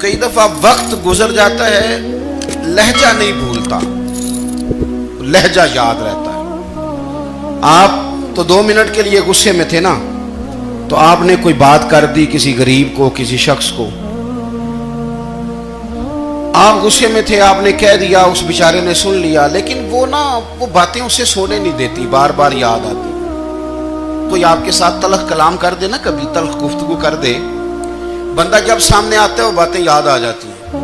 کئی دفعہ وقت گزر جاتا ہے، لہجہ نہیں بھولتا، لہجہ یاد رہتا ہے۔ آپ تو 2 منٹ کے لیے غصے میں تھے نا، تو آپ نے کوئی بات کر دی کسی غریب کو، کسی شخص کو، آپ غصے میں تھے، آپ نے کہہ دیا، اس بیچارے نے سن لیا، لیکن وہ باتیں اسے سونے نہیں دیتی، بار بار یاد آتی۔ کوئی آپ کے ساتھ تلخ کلام کر دے نا، کبھی تلخ گفتگو کر دے، بندہ جب سامنے آتا ہے وہ باتیں یاد آ جاتی ہیں،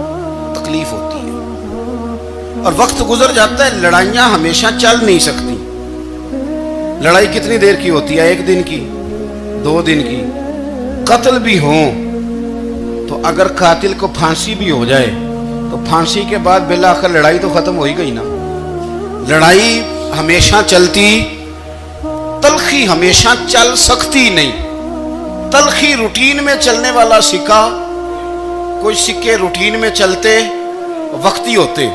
تکلیف ہوتی ہے۔ اور وقت گزر جاتا ہے، لڑائیاں ہمیشہ چل نہیں سکتی۔ لڑائی کتنی دیر کی ہوتی ہے؟ 1 دن کی، 2 دن کی۔ قتل بھی ہوں تو اگر قاتل کو پھانسی بھی ہو جائے تو پھانسی کے بعد بالآخر لڑائی تو ختم ہو ہی گئی نا۔ لڑائی ہمیشہ چلتی، تلخی ہمیشہ چل سکتی نہیں۔ تلخی روٹین میں چلنے والا سکہ، کوئی سکے روٹین میں چلتے وقتی ہوتے،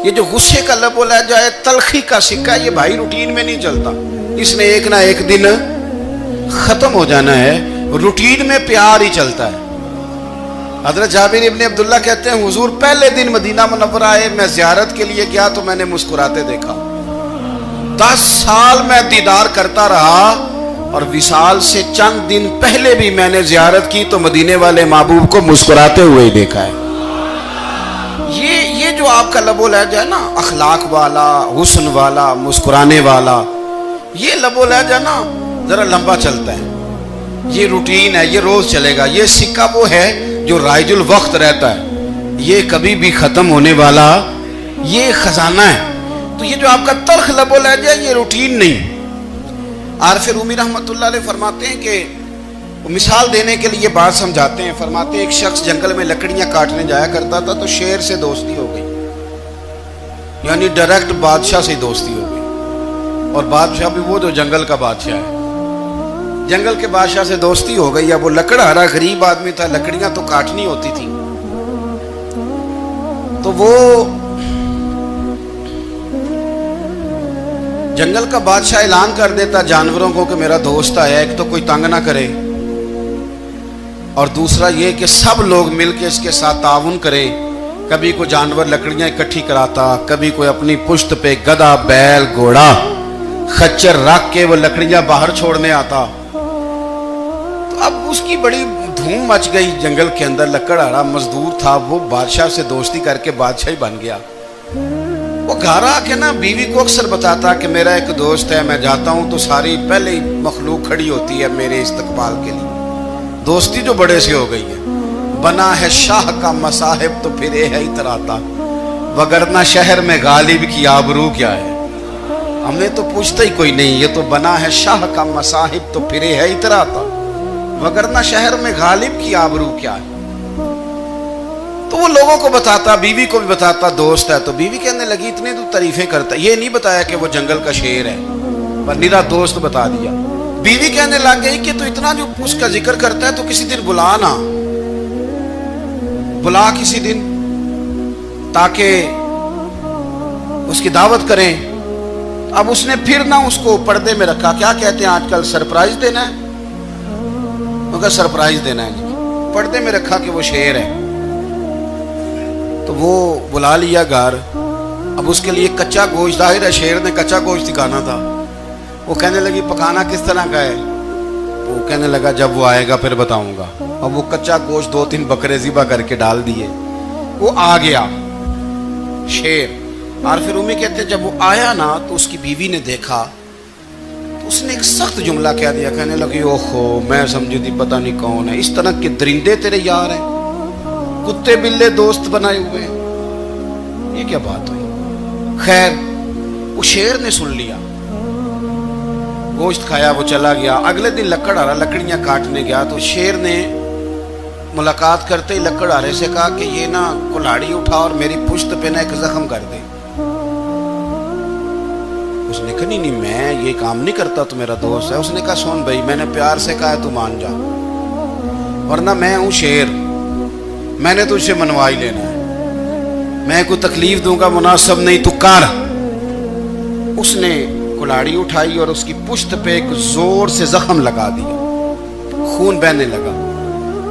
یہ جو غصے کا لب و لہجہ ہے، تلخی کا سکہ، یہ بھائی روٹین میں نہیں چلتا، اس نے ایک نہ ایک دن ختم ہو جانا ہے۔ روٹین میں پیار ہی چلتا ہے۔ حضرت جابر ابن عبداللہ کہتے ہیں حضور پہلے دن مدینہ منورہ آئے، میں زیارت کے لیے گیا تو میں نے مسکراتے دیکھا۔ 10 سال میں دیدار کرتا رہا، اور وصال سے چند دن پہلے بھی میں نے زیارت کی تو مدینے والے محبوب کو مسکراتے ہوئے ہی دیکھا ہے۔ یہ جو آپ کا لب و لہجہ ہے نا، اخلاق والا، حسن والا، مسکرانے والا، یہ لب و لہجہ نا ذرا لمبا چلتا ہے، یہ روٹین ہے، یہ روز چلے گا۔ یہ سکہ وہ ہے جو رائج الوقت رہتا ہے، یہ کبھی بھی ختم ہونے والا یہ خزانہ ہے۔ تو یہ جو آپ کا تلخ لب و لہجہ ہے، یہ روٹین نہیں۔ عارف رومی رحمۃ اللہ علیہ فرماتے ہیں کہ مثال دینے کے لیے بات سمجھاتے ہیں، فرماتے ہیں ایک شخص جنگل میں لکڑیاں کاٹنے جایا کرتا تھا تو شیر سے دوستی ہو گئی، یعنی ڈائریکٹ بادشاہ سے دوستی ہو گئی، اور بادشاہ بھی وہ جو جنگل کا بادشاہ ہے، جنگل کے بادشاہ سے دوستی ہو گئی۔ اب وہ لکڑہارا غریب آدمی تھا، لکڑیاں تو کاٹنی ہوتی تھی، تو وہ جنگل کا بادشاہ اعلان کر دیتا جانوروں کو کہ میرا دوست آیا، ایک تو کوئی تنگ نہ کرے، اور دوسرا یہ کہ سب لوگ مل کے اس کے ساتھ تعاون کریں۔ کبھی کوئی جانور لکڑیاں اکٹھی کراتا، کبھی کوئی اپنی پشت پہ گدھا، بیل، گھوڑا، خچر رکھ کے وہ لکڑیاں باہر چھوڑنے آتا۔ تو اب اس کی بڑی دھوم مچ گئی جنگل کے اندر، لکڑہارا مزدور تھا، وہ بادشاہ سے دوستی کر کے بادشاہ ہی بن گیا۔ وہ گھر آ کے نا بیوی کو اکثر بتاتا کہ میرا ایک دوست ہے، میں جاتا ہوں تو ساری پہلے ہی مخلوق کھڑی ہوتی ہے میرے استقبال کے لیے۔ دوستی جو بڑے سے ہو گئی ہے۔ بنا ہے شاہ کا مصاحب تو پھرے ہے اتراتا، وگرنہ شہر میں غالب کی آبرو کیا ہے۔ ہم نے تو پوچھتا ہی کوئی نہیں، یہ تو بنا ہے شاہ کا مصاحب تو پھرے ہے اتراتا، وگرنہ شہر میں غالب کی آبرو کیا ہے۔ تو وہ لوگوں کو بتاتا، بیوی کو بھی بتاتا دوست ہے، تو بیوی کہنے لگی اتنی تو تعریفیں کرتا، یہ نہیں بتایا کہ وہ جنگل کا شیر ہے، پر نیرا دوست بتا دیا۔ بیوی کہنے لگ گئی کہ تو اتنا جو اس کا ذکر کرتا ہے تو کسی دن بلا نا، بلا کسی دن تاکہ اس کی دعوت کریں۔ اب اس نے پھر نہ اس کو پردے میں رکھا، کیا کہتے ہیں آج کل، سرپرائز دینا ہے، مگر سرپرائز دینا ہے، پردے میں رکھا کہ وہ شیر ہے۔ تو وہ بلا لیا گھر۔ اب اس کے لیے کچا گوشت، ظاہر ہے شیر نے کچا گوشت دکھانا تھا۔ وہ کہنے لگی پکانا کس طرح کا ہے؟ وہ کہنے لگا جب وہ آئے گا پھر بتاؤں گا۔ اب وہ کچا گوشت 2-3 بکرے ذبح کر کے ڈال دیے، وہ آ گیا شیر۔ عارف رومی کہتے جب وہ آیا نا تو اس کی بیوی نے دیکھا تو اس نے ایک سخت جملہ کہہ دیا، کہنے لگی اوہو میں سمجھی تھی پتہ نہیں کون ہے، اس طرح کے درندے تیرے یار ہیں، کتے بلے دوست بنائے ہوئے ہیں، یہ کیا بات ہوئی؟ خیر وہ شیر نے سن لیا، گوشت کھایا، وہ چلا گیا۔ اگلے دن لکڑہارا لکڑیاں کاٹنے گیا تو شیر نے ملاقات کرتے ہی لکڑہارے سے کہا کہ یہ نا کلاڑی اٹھا اور میری پشت پہ نا ایک زخم کر دے۔ اس نے کہا نہیں میں یہ کام نہیں کرتا، تو میرا دوست ہے۔ اس نے کہا سن بھائی میں نے پیار سے کہا ہے تو مان جا، ورنہ میں ہوں شیر، میں نے تجھ سے منوا ہی لینا ہے، میں کوئی تکلیف دوں گا مناسب نہیں، تو کر۔ اس نے کلاڑی اٹھائی اور اس کی پشت پہ ایک زور سے زخم لگا دیا، خون بہنے لگا۔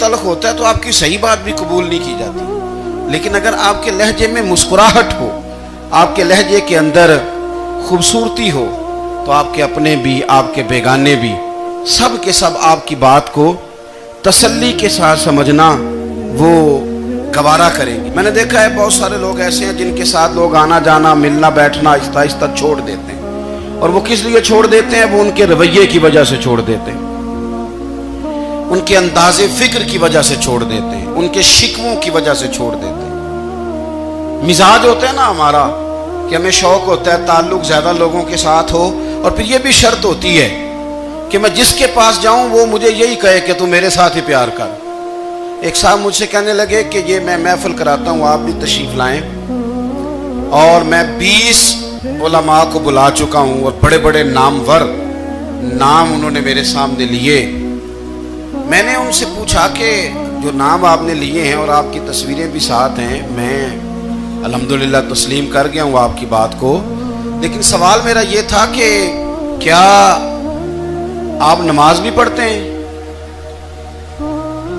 تلخ ہوتا ہے تو آپ کی صحیح بات بھی قبول نہیں کی جاتی، لیکن اگر آپ کے لہجے میں مسکراہٹ ہو، آپ کے لہجے کے اندر خوبصورتی ہو، تو آپ کے اپنے بھی، آپ کے بیگانے بھی، سب کے سب آپ کی بات کو تسلی کے ساتھ سمجھنا وہ گوارا کریں گے۔ میں نے دیکھا ہے بہت سارے لوگ ایسے ہیں جن کے ساتھ لوگ آنا جانا، ملنا بیٹھنا آہستہ آہستہ چھوڑ دیتے ہیں، اور وہ کس لیے چھوڑ دیتے ہیں؟ وہ ان کے رویے کی وجہ سے چھوڑ دیتے ہیں، ان کے انداز فکر کی وجہ سے چھوڑ دیتے ہیں، ان کے شکووں کی وجہ سے چھوڑ دیتے ہیں۔ مزاج ہوتا ہے نا ہمارا کہ ہمیں شوق ہوتا ہے تعلق زیادہ لوگوں کے ساتھ ہو، اور پھر یہ بھی شرط ہوتی ہے کہ میں جس کے پاس جاؤں وہ مجھے یہی کہے کہ تو میرے ساتھ ہی پیار کر۔ ایک صاحب مجھ سے کہنے لگے کہ یہ میں محفل کراتا ہوں، آپ بھی تشریف لائیں، اور میں 20 علماء کو بلا چکا ہوں، اور بڑے بڑے نامور نام انہوں نے میرے سامنے لیے۔ میں نے ان سے پوچھا کہ جو نام آپ نے لیے ہیں اور آپ کی تصویریں بھی ساتھ ہیں، میں الحمدللہ تسلیم کر گیا ہوں آپ کی بات کو، لیکن سوال میرا یہ تھا کہ کیا آپ نماز بھی پڑھتے ہیں؟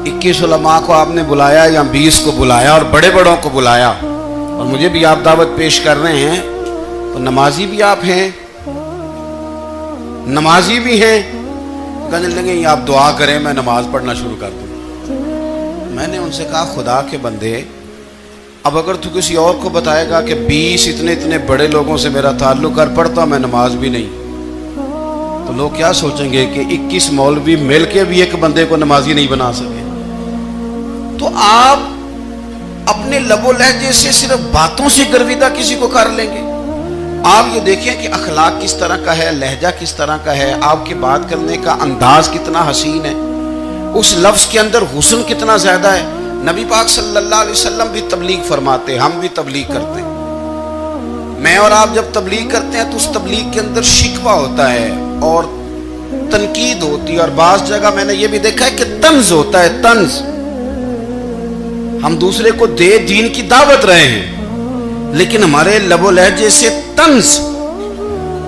21 علماء کو آپ نے بلایا یا 20 کو بلایا اور بڑے بڑوں کو بلایا، اور مجھے بھی آپ دعوت پیش کر رہے ہیں، تو نمازی بھی آپ ہیں، نمازی بھی ہیں؟ کہنے لگے آپ دعا کریں میں نماز پڑھنا شروع کر دوں۔ میں نے ان سے کہا خدا کے بندے، اب اگر تو کسی اور کو بتائے گا کہ 20 اتنے بڑے لوگوں سے میرا تعلق کر پڑتا میں نماز بھی نہیں، تو لوگ کیا سوچیں گے کہ 21 مولوی مل کے بھی ایک بندے کو نمازی نہیں بنا سکے۔ تو آپ اپنے لب و لہجے سے صرف باتوں سے گرویدہ کسی کو کر لیں گے؟ آپ یہ دیکھیں کہ اخلاق کس طرح کا ہے، لہجہ کس طرح کا ہے، آپ کے بات کرنے کا انداز کتنا حسین ہے، اس لفظ کے اندر حسن کتنا زیادہ ہے۔ نبی پاک صلی اللہ علیہ وسلم بھی تبلیغ فرماتے، ہم بھی تبلیغ کرتے ہیں۔ میں اور آپ جب تبلیغ کرتے ہیں تو اس تبلیغ کے اندر شکوہ ہوتا ہے اور تنقید ہوتی ہے، اور بعض جگہ میں نے یہ بھی دیکھا ہے کہ طنز ہوتا ہے، طنز۔ ہم دوسرے کو دین کی دعوت رہے ہیں، لیکن ہمارے لب و لہجے سے طنز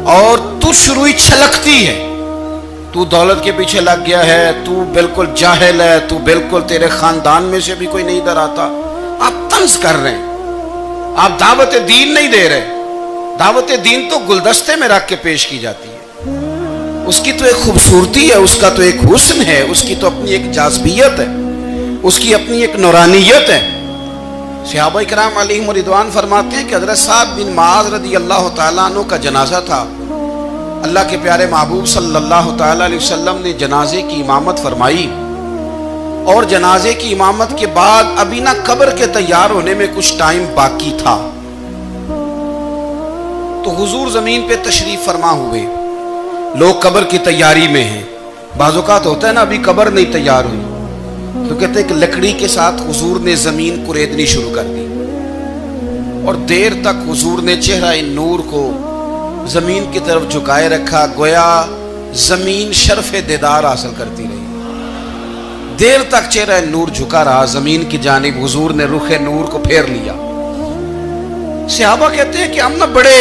اور تش روئی چھلکتی ہے۔ تو دولت کے پیچھے لگ گیا ہے، تو بالکل جاہل ہے، تو بالکل تیرے خاندان میں سے بھی کوئی نہیں ادھر آتا۔ آپ طنز کر رہے ہیں، آپ دعوت دین نہیں دے رہے۔ دعوت دین تو گلدستے میں رکھ کے پیش کی جاتی ہے، اس کی تو ایک خوبصورتی ہے، اس کا تو ایک حسن ہے، اس کی تو اپنی ایک جاذبیت ہے، اس کی اپنی ایک نورانیت ہے۔ صحابہ کرام علیہم رضوان فرماتے ہیں کہ حضرت سعد بن معاذ رضی اللہ تعالیٰ عنہ کا جنازہ تھا، اللہ کے پیارے محبوب صلی اللہ تعالیٰ علیہ وسلم نے جنازے کی امامت فرمائی، اور جنازے کی امامت کے بعد ابھی نہ قبر کے تیار ہونے میں کچھ ٹائم باقی تھا، تو حضور زمین پہ تشریف فرما ہوئے، لوگ قبر کی تیاری میں ہیں۔ بعض اوقات ہوتا ہے نا ابھی قبر نہیں تیار ہوئی، تو کہتے ہیں کہ لکڑی کے ساتھ حضور نے زمین کوریدنی شروع کر دی، اور دیر تک حضور نے چہرہ نور کو زمین کی طرف جھکائے رکھا، گویا زمین شرف دیدار حاصل کرتی رہی۔ دیر تک چہرہ نور جھکا رہا زمین کی جانب، حضور نے رخ نور کو پھیر لیا۔ صحابہ کہتے ہیں کہ ہم نہ بڑے،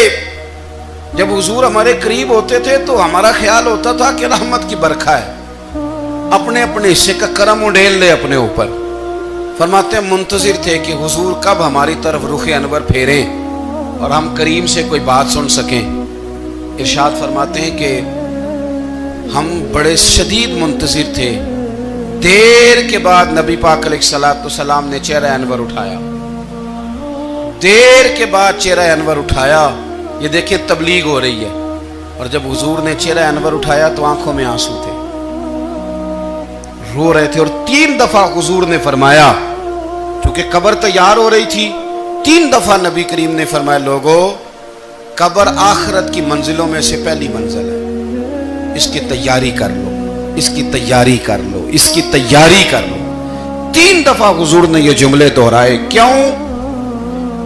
جب حضور ہمارے قریب ہوتے تھے تو ہمارا خیال ہوتا تھا کہ رحمت کی برکھا ہے، اپنے اپنے حصے کا کرم اڈیل لے اپنے اوپر۔ فرماتے ہیں منتظر تھے کہ حضور کب ہماری طرف رخ انور پھیریں اور ہم کریم سے کوئی بات سن سکیں۔ ارشاد فرماتے ہیں کہ ہم بڑے شدید منتظر تھے، دیر کے بعد نبی پاک علیہ الصلوۃ والسلام نے چہرہ انور اٹھایا، دیر کے بعد چہرہ انور اٹھایا۔ یہ دیکھیں تبلیغ ہو رہی ہے، اور جب حضور نے چہرہ انور اٹھایا تو آنکھوں میں آنسو تھے، رو رہے تھے، اور 3 دفعہ حضور نے فرمایا، چونکہ قبر تیار ہو رہی تھی، 3 دفعہ نبی کریم نے فرمایا لوگو قبر آخرت کی منزلوں میں سے پہلی منزل ہے، اس کی تیاری کر لو، اس کی تیاری کر لو، اس کی تیاری کر لو۔ 3 دفعہ حضور نے یہ جملے دہرائے۔ کیوں؟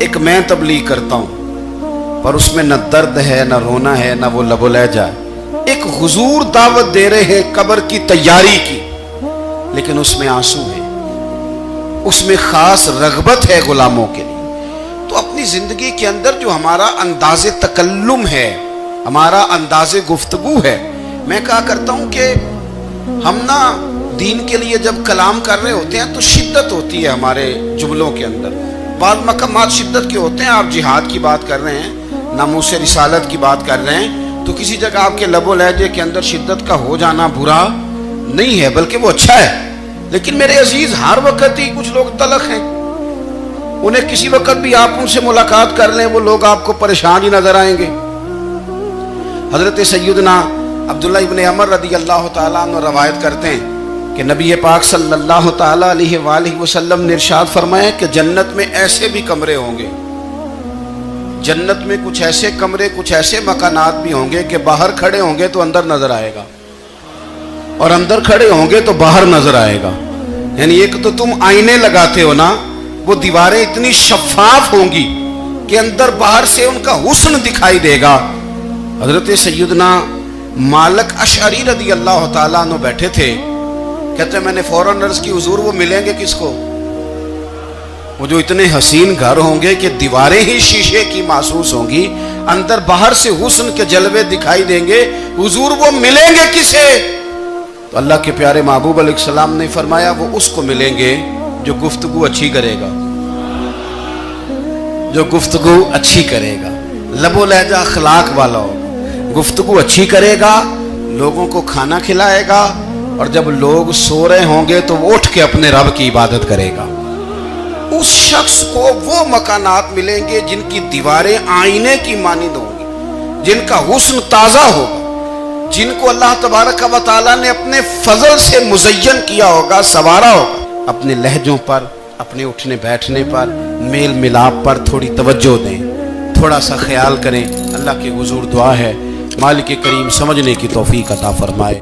ایک میں تبلیغ کرتا ہوں پر اس میں نہ درد ہے، نہ رونا ہے، نہ وہ لب و لہجہ ہے۔ ایک حضور دعوت دے رہے ہیں قبر کی تیاری کی، لیکن اس میں آنسو ہے، اس میں خاص رغبت ہے غلاموں کے لیے۔ تو اپنی زندگی کے اندر جو ہمارا انداز تکلم ہے، ہمارا انداز گفتگو ہے، میں کہا کرتا ہوں کہ ہم نا دین کے لیے جب کلام کر رہے ہوتے ہیں تو شدت ہوتی ہے ہمارے جملوں کے اندر. بعض مقامات شدت کے ہوتے ہیں. آپ جہاد کی بات کر رہے ہیں, ناموس رسالت کی بات کر رہے ہیں, تو کسی جگہ آپ کے لب و لہجے کے اندر شدت کا ہو جانا برا نہیں ہے, بلکہ وہ اچھا ہے. لیکن میرے عزیز, ہر وقت ہی کچھ لوگ تلخ ہیں. انہیں کسی وقت بھی آپ ان سے ملاقات کر لیں, وہ لوگ آپ کو پریشان ہی نظر آئیں گے. حضرت سیدنا عبداللہ ابن عمر رضی اللہ تعالیٰ عنہ روایت کرتے ہیں کہ نبی پاک صلی اللہ تعالیٰ علیہ وآلہ وسلم نے ارشاد فرمایا کہ جنت میں ایسے بھی کمرے ہوں گے, جنت میں کچھ ایسے کمرے, کچھ ایسے مکانات بھی ہوں گے کہ باہر کھڑے ہوں گے تو اندر نظر آئے گا, اور اندر کھڑے ہوں گے تو باہر نظر آئے گا. یعنی ایک تو تم آئینے لگاتے ہو نا, وہ دیواریں اتنی شفاف ہوں گی کہ اندر باہر سے ان کا حسن دکھائی دے گا. حضرت سیدنا مالک اشعری رضی اللہ تعالیٰ عنہ بیٹھے تھے, کہتے ہیں میں نے فوراً عرض کی حضور وہ ملیں گے کس کو؟ وہ جو اتنے حسین گھر ہوں گے کہ دیواریں ہی شیشے کی محسوس ہوں گی, اندر باہر سے حسن کے جلوے دکھائی دیں گے, حضور وہ ملیں گے کسے؟ تو اللہ کے پیارے محبوب علیہ السلام نے فرمایا وہ اس کو ملیں گے جو گفتگو اچھی کرے گا, جو گفتگو اچھی کرے گا, لب و لہجہ اخلاق والا ہوگا, گفتگو اچھی کرے گا, لوگوں کو کھانا کھلائے گا, اور جب لوگ سو رہے ہوں گے تو وہ اٹھ کے اپنے رب کی عبادت کرے گا. اس شخص کو وہ مکانات ملیں گے جن کی دیواریں آئینے کی مانند ہوں گی, جن کا حسن تازہ ہوگا, جن کو اللہ تبارک و تعالیٰ نے اپنے فضل سے مزین کیا ہوگا, سوارا ہوگا. اپنے لہجوں پر, اپنے اٹھنے بیٹھنے پر, میل ملاپ پر تھوڑی توجہ دیں, تھوڑا سا خیال کریں. اللہ کے حضور دعا ہے مالک کریم سمجھنے کی توفیق عطا فرمائے.